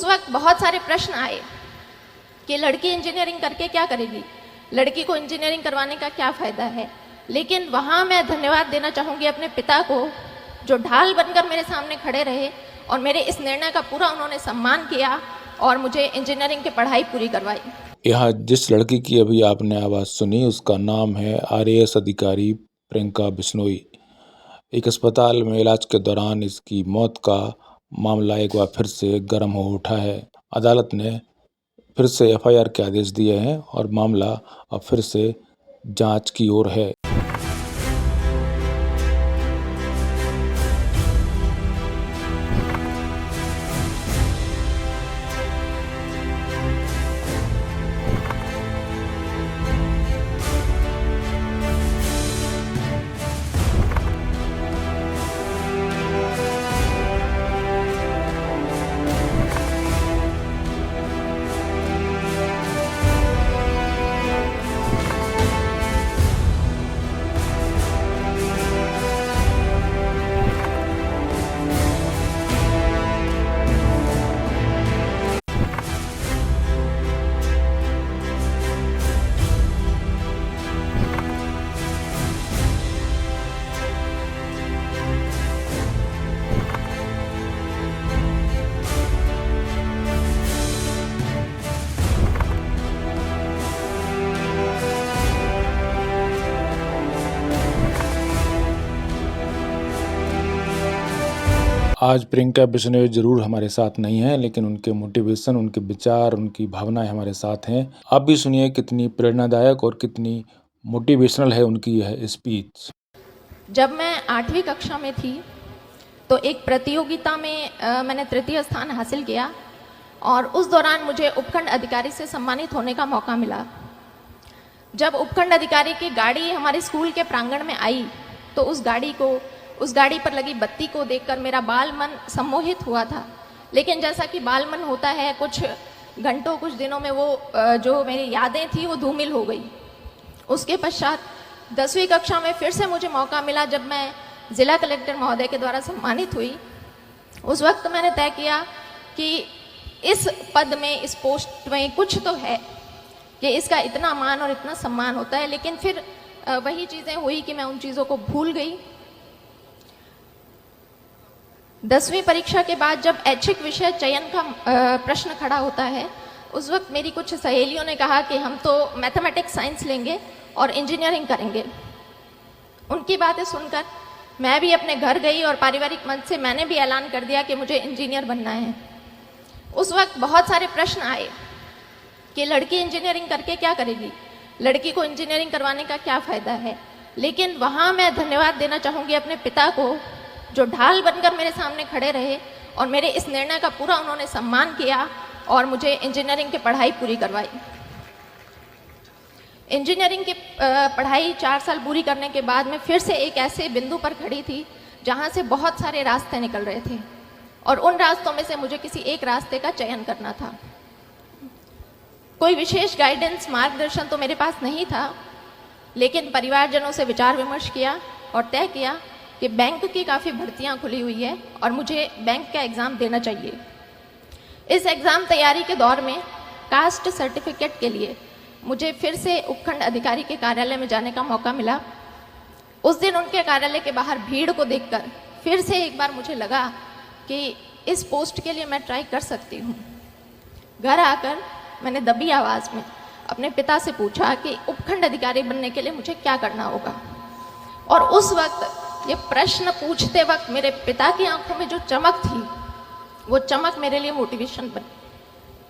उस वक्त बहुत सारे प्रश्न आए कि लड़की इंजीनियरिंग करके क्या करेगी, लड़की को इंजीनियरिंग करवाने का क्या फ़ायदा है। लेकिन वहाँ मैं धन्यवाद देना चाहूँगी अपने पिता को, जो ढाल बनकर मेरे सामने खड़े रहे और मेरे इस निर्णय का पूरा उन्होंने सम्मान किया और मुझे इंजीनियरिंग की पढ़ाई पूरी करवाई। यहाँ जिस लड़की की अभी आपने आवाज़ सुनी उसका नाम है आरएएस अधिकारी प्रियंका बिश्नोई। एक अस्पताल में इलाज के दौरान इसकी मौत का मामला एक बार फिर से गर्म हो उठा है। अदालत ने फिर से एफआईआर के आदेश दिए हैं और मामला अब फिर से जांच की ओर है। आज प्रियंका बिश्नोई जरूर हमारे साथ नहीं है, लेकिन उनके मोटिवेशन, उनके विचार, उनकी भावनाएं हमारे साथ हैं। आप भी सुनिए कितनी प्रेरणादायक और कितनी मोटिवेशनल है उनकी यह स्पीच। जब मैं 8वीं कक्षा में थी तो एक प्रतियोगिता में मैंने तृतीय स्थान हासिल किया और उस दौरान मुझे उपखंड अधिकारी से सम्मानित होने का मौका मिला। जब उपखंड अधिकारी की गाड़ी हमारे स्कूल के प्रांगण में आई तो उस गाड़ी पर लगी बत्ती को देखकर मेरा बाल मन सम्मोहित हुआ था। लेकिन जैसा कि बाल मन होता है, कुछ घंटों कुछ दिनों में वो जो मेरी यादें थी वो धूमिल हो गई। उसके पश्चात 10वीं कक्षा में फिर से मुझे मौका मिला जब मैं जिला कलेक्टर महोदय के द्वारा सम्मानित हुई। उस वक्त मैंने तय किया कि इस पद में, इस पोस्ट में कुछ तो है कि इसका इतना मान और इतना सम्मान होता है। लेकिन फिर वही चीज़ें हुई कि मैं उन चीज़ों को भूल गई। 10वीं परीक्षा के बाद जब ऐच्छिक विषय चयन का प्रश्न खड़ा होता है, उस वक्त मेरी कुछ सहेलियों ने कहा कि हम तो मैथमेटिक्स साइंस लेंगे और इंजीनियरिंग करेंगे। उनकी बातें सुनकर मैं भी अपने घर गई और पारिवारिक मंच से मैंने भी ऐलान कर दिया कि मुझे इंजीनियर बनना है। उस वक्त बहुत सारे प्रश्न आए कि लड़की इंजीनियरिंग करके क्या करेगी, लड़की को इंजीनियरिंग करवाने का क्या फ़ायदा है। लेकिन वहाँ मैं धन्यवाद देना चाहूँगी अपने पिता को, जो ढाल बनकर मेरे सामने खड़े रहे और मेरे इस निर्णय का पूरा उन्होंने सम्मान किया और मुझे इंजीनियरिंग की पढ़ाई पूरी करवाई। इंजीनियरिंग की पढ़ाई 4 साल पूरी करने के बाद मैं फिर से एक ऐसे बिंदु पर खड़ी थी जहाँ से बहुत सारे रास्ते निकल रहे थे और उन रास्तों में से मुझे किसी एक रास्ते का चयन करना था। कोई विशेष गाइडेंस, मार्गदर्शन तो मेरे पास नहीं था, लेकिन परिवारजनों से विचार विमर्श किया और तय किया कि बैंक की काफ़ी भर्तियां खुली हुई है और मुझे बैंक का एग्ज़ाम देना चाहिए। इस एग्ज़ाम तैयारी के दौर में कास्ट सर्टिफिकेट के लिए मुझे फिर से उपखंड अधिकारी के कार्यालय में जाने का मौका मिला। उस दिन उनके कार्यालय के बाहर भीड़ को देखकर फिर से एक बार मुझे लगा कि इस पोस्ट के लिए मैं ट्राई कर सकती हूँ। घर आकर मैंने दबी आवाज़ में अपने पिता से पूछा कि उपखंड अधिकारी बनने के लिए मुझे क्या करना होगा। और उस वक्त ये प्रश्न पूछते वक्त मेरे पिता की आंखों में जो चमक थी, वो चमक मेरे लिए मोटिवेशन बनी।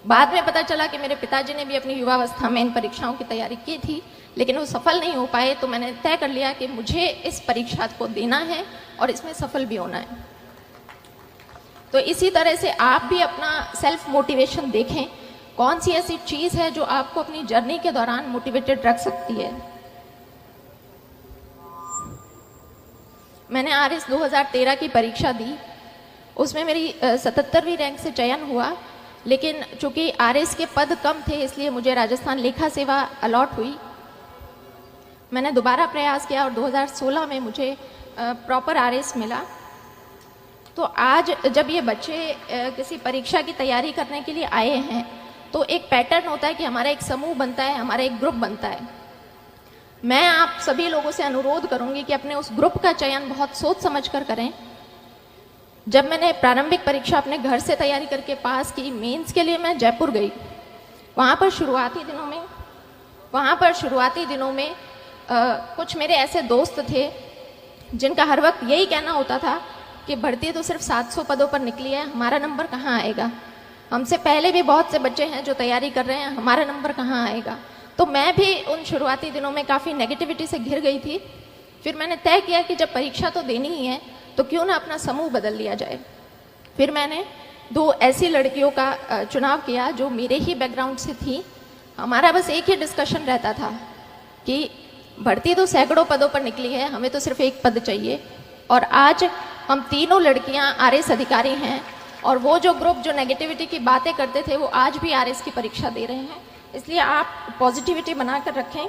बाद में पता चला कि मेरे पिताजी ने भी अपनी युवावस्था में इन परीक्षाओं की तैयारी की थी, लेकिन वो सफल नहीं हो पाए। तो मैंने तय कर लिया कि मुझे इस परीक्षा को देना है और इसमें सफल भी होना है। तो इसी तरह से आप भी अपना सेल्फ मोटिवेशन देखें, कौन सी ऐसी चीज़ है जो आपको अपनी जर्नी के दौरान मोटिवेटेड रख सकती है। मैंने आरएस 2013 की परीक्षा दी, उसमें मेरी 77वीं रैंक से चयन हुआ। लेकिन चूंकि आरएस के पद कम थे, इसलिए मुझे राजस्थान लेखा सेवा अलॉट हुई। मैंने दोबारा प्रयास किया और 2016 में मुझे प्रॉपर आरएस मिला। तो आज जब ये बच्चे किसी परीक्षा की तैयारी करने के लिए आए हैं तो एक पैटर्न होता है कि हमारा एक समूह बनता है, हमारा एक ग्रुप बनता है। मैं आप सभी लोगों से अनुरोध करूंगी कि अपने उस ग्रुप का चयन बहुत सोच समझ कर करें। जब मैंने प्रारंभिक परीक्षा अपने घर से तैयारी करके पास की, मेंस के लिए मैं जयपुर गई। वहाँ पर शुरुआती दिनों में कुछ मेरे ऐसे दोस्त थे जिनका हर वक्त यही कहना होता था कि भर्ती तो सिर्फ 700 पदों पर निकली है, हमारा नंबर कहाँ आएगा। हमसे पहले भी बहुत से बच्चे हैं जो तैयारी कर रहे हैं, हमारा नंबर कहाँ आएगा। तो मैं भी उन शुरुआती दिनों में काफ़ी नेगेटिविटी से घिर गई थी। फिर मैंने तय किया कि जब परीक्षा तो देनी ही है तो क्यों ना अपना समूह बदल लिया जाए। फिर मैंने 2 ऐसी लड़कियों का चुनाव किया जो मेरे ही बैकग्राउंड से थी। हमारा बस एक ही डिस्कशन रहता था कि भर्ती तो सैकड़ों पदों पर निकली है, हमें तो सिर्फ एक पद चाहिए। और आज हम तीनों लड़कियां आरएस अधिकारी हैं और वो जो ग्रुप जो नेगेटिविटी की बातें करते थे वो आज भी आरएस की परीक्षा दे रहे हैं। इसलिए आप पॉजिटिविटी बनाकर रखें।